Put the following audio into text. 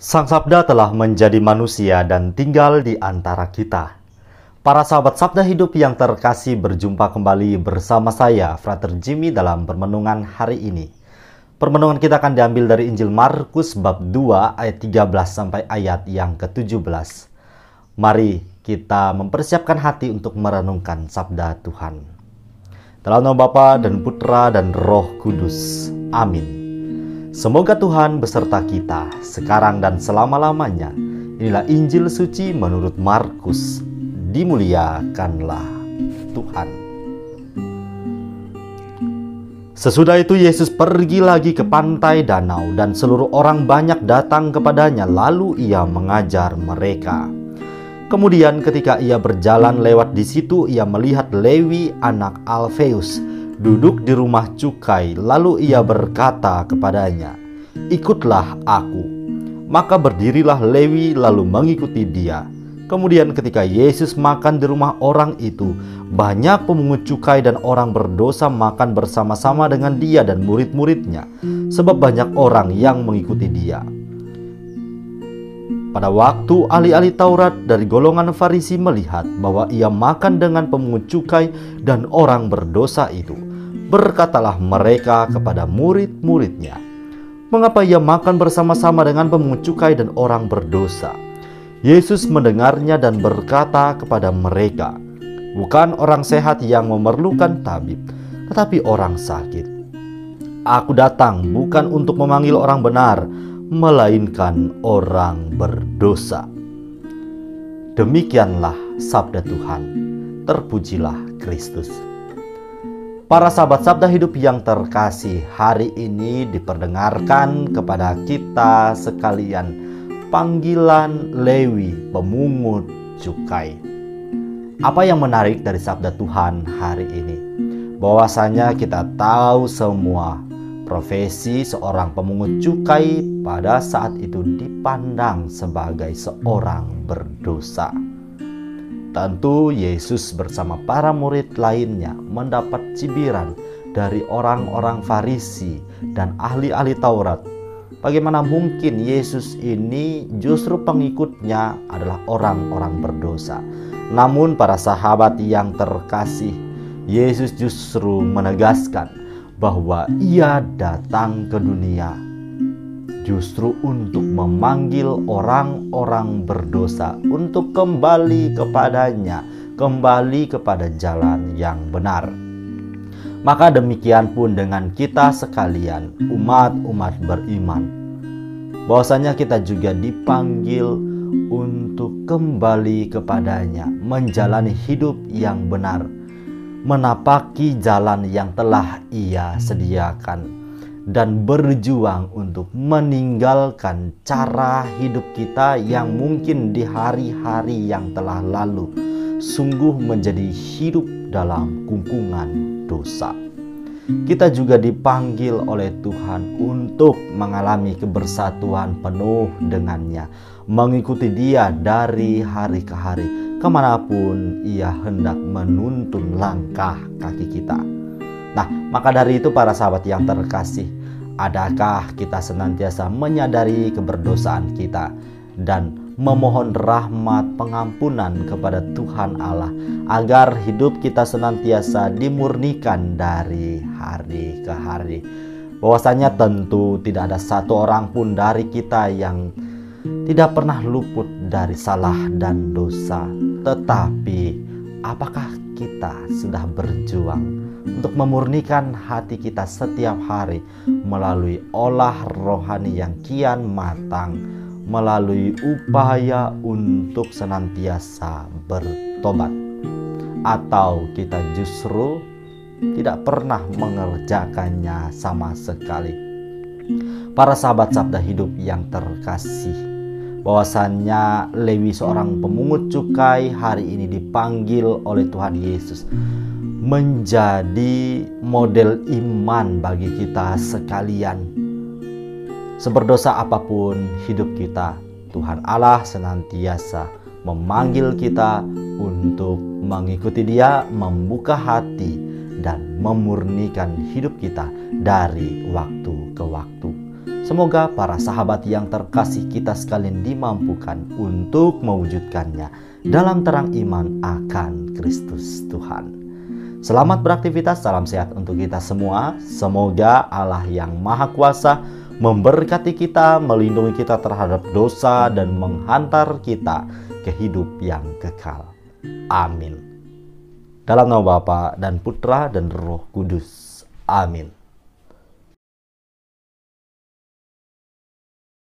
Sang Sabda telah menjadi manusia dan tinggal di antara kita. Para sahabat Sabda Hidup yang terkasih, berjumpa kembali bersama saya, Frater Jimmy, dalam permenungan hari ini. Permenungan kita akan diambil dari Injil Markus bab 2 ayat 13 sampai ayat yang ke-17. Mari kita mempersiapkan hati untuk merenungkan Sabda Tuhan. Dalam nama Bapa dan Putra dan Roh Kudus. Amin. Semoga Tuhan beserta kita sekarang dan selama-lamanya. Inilah Injil suci menurut Markus. Dimuliakanlah Tuhan. Sesudah itu Yesus pergi lagi ke pantai danau dan seluruh orang banyak datang kepadanya, lalu ia mengajar mereka. Kemudian ketika ia berjalan lewat di situ, ia melihat Lewi anak Alfeus duduk di rumah cukai, lalu ia berkata kepadanya, "Ikutlah aku." Maka berdirilah Lewi lalu mengikuti dia. Kemudian ketika Yesus makan di rumah orang itu, banyak pemungut cukai dan orang berdosa makan bersama-sama dengan dia dan murid-muridnya, sebab banyak orang yang mengikuti dia. Pada waktu ahli-ahli Taurat dari golongan Farisi melihat bahwa ia makan dengan pemungut cukai dan orang berdosa itu, berkatalah mereka kepada murid-muridnya, "Mengapa ia makan bersama-sama dengan pemungut cukai dan orang berdosa?" Yesus mendengarnya dan berkata kepada mereka, "Bukan orang sehat yang memerlukan tabib, tetapi orang sakit. Aku datang bukan untuk memanggil orang benar, melainkan orang berdosa." Demikianlah sabda Tuhan. Terpujilah Kristus. Para sahabat Sabda Hidup yang terkasih, hari ini diperdengarkan kepada kita sekalian panggilan Lewi, pemungut cukai. Apa yang menarik dari sabda Tuhan hari ini? Bahwasanya kita tahu semua profesi seorang pemungut cukai pada saat itu dipandang sebagai seorang berdosa. Tentu Yesus bersama para murid lainnya mendapat cibiran dari orang-orang Farisi dan ahli-ahli Taurat. Bagaimana mungkin Yesus ini justru pengikutnya adalah orang-orang berdosa? Namun para sahabat yang terkasih, Yesus justru menegaskan bahwa ia datang ke dunia justru untuk memanggil orang-orang berdosa untuk kembali kepadanya, kembali kepada jalan yang benar. Maka demikian pun dengan kita sekalian, umat-umat beriman, bahwasanya kita juga dipanggil untuk kembali kepadanya, menjalani hidup yang benar, menapaki jalan yang telah Ia sediakan, dan berjuang untuk meninggalkan cara hidup kita yang mungkin di hari-hari yang telah lalu sungguh menjadi hidup dalam kungkungan dosa. Kita juga dipanggil oleh Tuhan untuk mengalami kebersatuan penuh dengannya, mengikuti Dia dari hari ke hari, kemanapun Ia hendak menuntun langkah kaki kita. Nah, maka dari itu para sahabat yang terkasih, adakah kita senantiasa menyadari keberdosaan kita dan memohon rahmat pengampunan kepada Tuhan Allah agar hidup kita senantiasa dimurnikan dari hari ke hari? Bahwasanya tentu tidak ada satu orang pun dari kita yang tidak pernah luput dari salah dan dosa. Tetapi apakah kita sudah berjuang untuk memurnikan hati kita setiap hari melalui olah rohani yang kian matang, melalui upaya untuk senantiasa bertobat? Atau kita justru tidak pernah mengerjakannya sama sekali? Para sahabat Sabda Hidup yang terkasih, bahwasannya Lewi, seorang pemungut cukai, hari ini dipanggil oleh Tuhan Yesus menjadi model iman bagi kita sekalian. Seberdosa apapun hidup kita, Tuhan Allah senantiasa memanggil kita untuk mengikuti Dia, membuka hati dan memurnikan hidup kita dari waktu ke waktu. Semoga para sahabat yang terkasih kita sekalian dimampukan untuk mewujudkannya dalam terang iman akan Kristus Tuhan. Selamat beraktivitas, salam sehat untuk kita semua. Semoga Allah yang Maha Kuasa memberkati kita, melindungi kita terhadap dosa, dan menghantar kita ke hidup yang kekal. Amin. Dalam nama Bapa dan Putra dan Roh Kudus. Amin.